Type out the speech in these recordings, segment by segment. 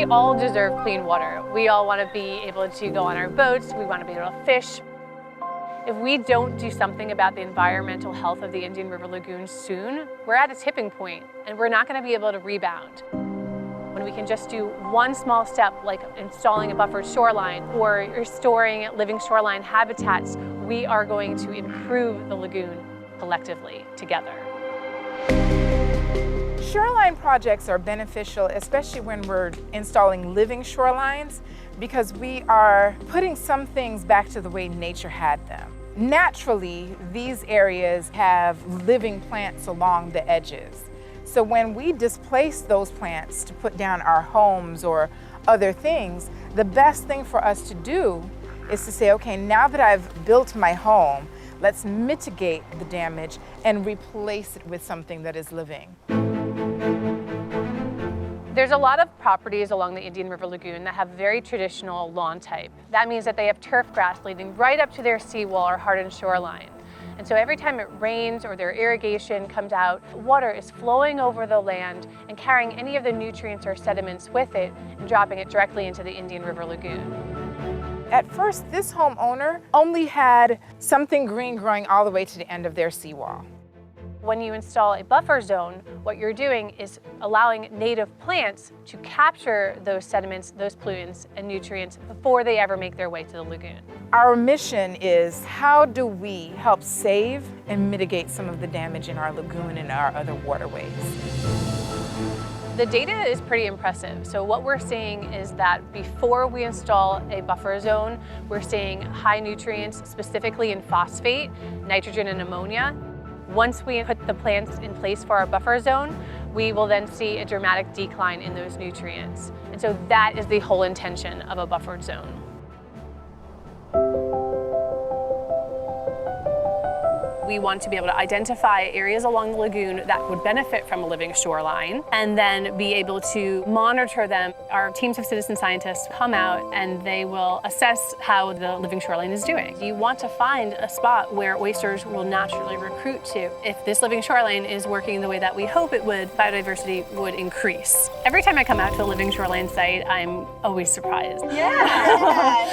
We all deserve clean water. We all want to be able to go on our boats. We want to be able to fish. If we don't do something about the environmental health of the Indian River Lagoon soon, we're at a tipping point and we're not going to be able to rebound. When we can just do one small step, like installing a buffered shoreline or restoring living shoreline habitats, we are going to improve the lagoon collectively together. Shoreline projects are beneficial, especially when we're installing living shorelines, because we are putting some things back to the way nature had them. Naturally, these areas have living plants along the edges. So when we displace those plants to put down our homes or other things, the best thing for us to do is to say, okay, now that I've built my home, let's mitigate the damage and replace it with something that is living. There's a lot of properties along the Indian River Lagoon that have very traditional lawn type. That means that they have turf grass leading right up to their seawall or hardened shoreline. And so every time it rains or their irrigation comes out, water is flowing over the land and carrying any of the nutrients or sediments with it and dropping it directly into the Indian River Lagoon. At first, this homeowner only had something green growing all the way to the end of their seawall. When you install a buffer zone, what you're doing is allowing native plants to capture those sediments, those pollutants and nutrients before they ever make their way to the lagoon. Our mission is, how do we help save and mitigate some of the damage in our lagoon and our other waterways? The data is pretty impressive. So what we're seeing is that before we install a buffer zone, we're seeing high nutrients, specifically in phosphate, nitrogen and ammonia. Once we put the plants in place for our buffer zone, we will then see a dramatic decline in those nutrients. And so that is the whole intention of a buffered zone. We want to be able to identify areas along the lagoon that would benefit from a living shoreline and then be able to monitor them. Our teams of citizen scientists come out and they will assess how the living shoreline is doing. You want to find a spot where oysters will naturally recruit to. If this living shoreline is working the way that we hope it would, biodiversity would increase. Every time I come out to a living shoreline site, I'm always surprised. Yeah.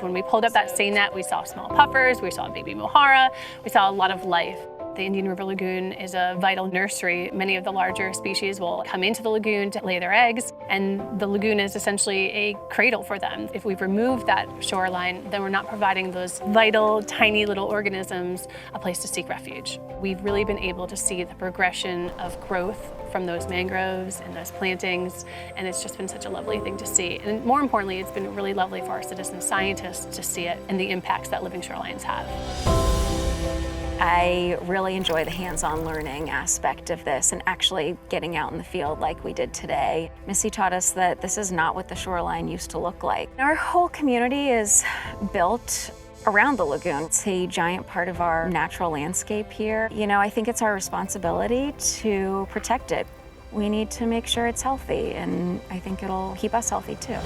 When we pulled up that seine net, we saw small puffers, we saw baby mohara, we saw a lot of life. The Indian River Lagoon is a vital nursery. Many of the larger species will come into the lagoon to lay their eggs, and the lagoon is essentially a cradle for them. If we remove that shoreline, then we're not providing those vital, tiny little organisms a place to seek refuge. We've really been able to see the progression of growth from those mangroves and those plantings, and it's just been such a lovely thing to see. And more importantly, it's been really lovely for our citizen scientists to see it and the impacts that living shorelines have. I really enjoy the hands-on learning aspect of this and actually getting out in the field like we did today. Missy taught us that this is not what the shoreline used to look like. Our whole community is built around the lagoon. It's a giant part of our natural landscape here. You know, I think it's our responsibility to protect it. We need to make sure it's healthy, and I think it'll keep us healthy too.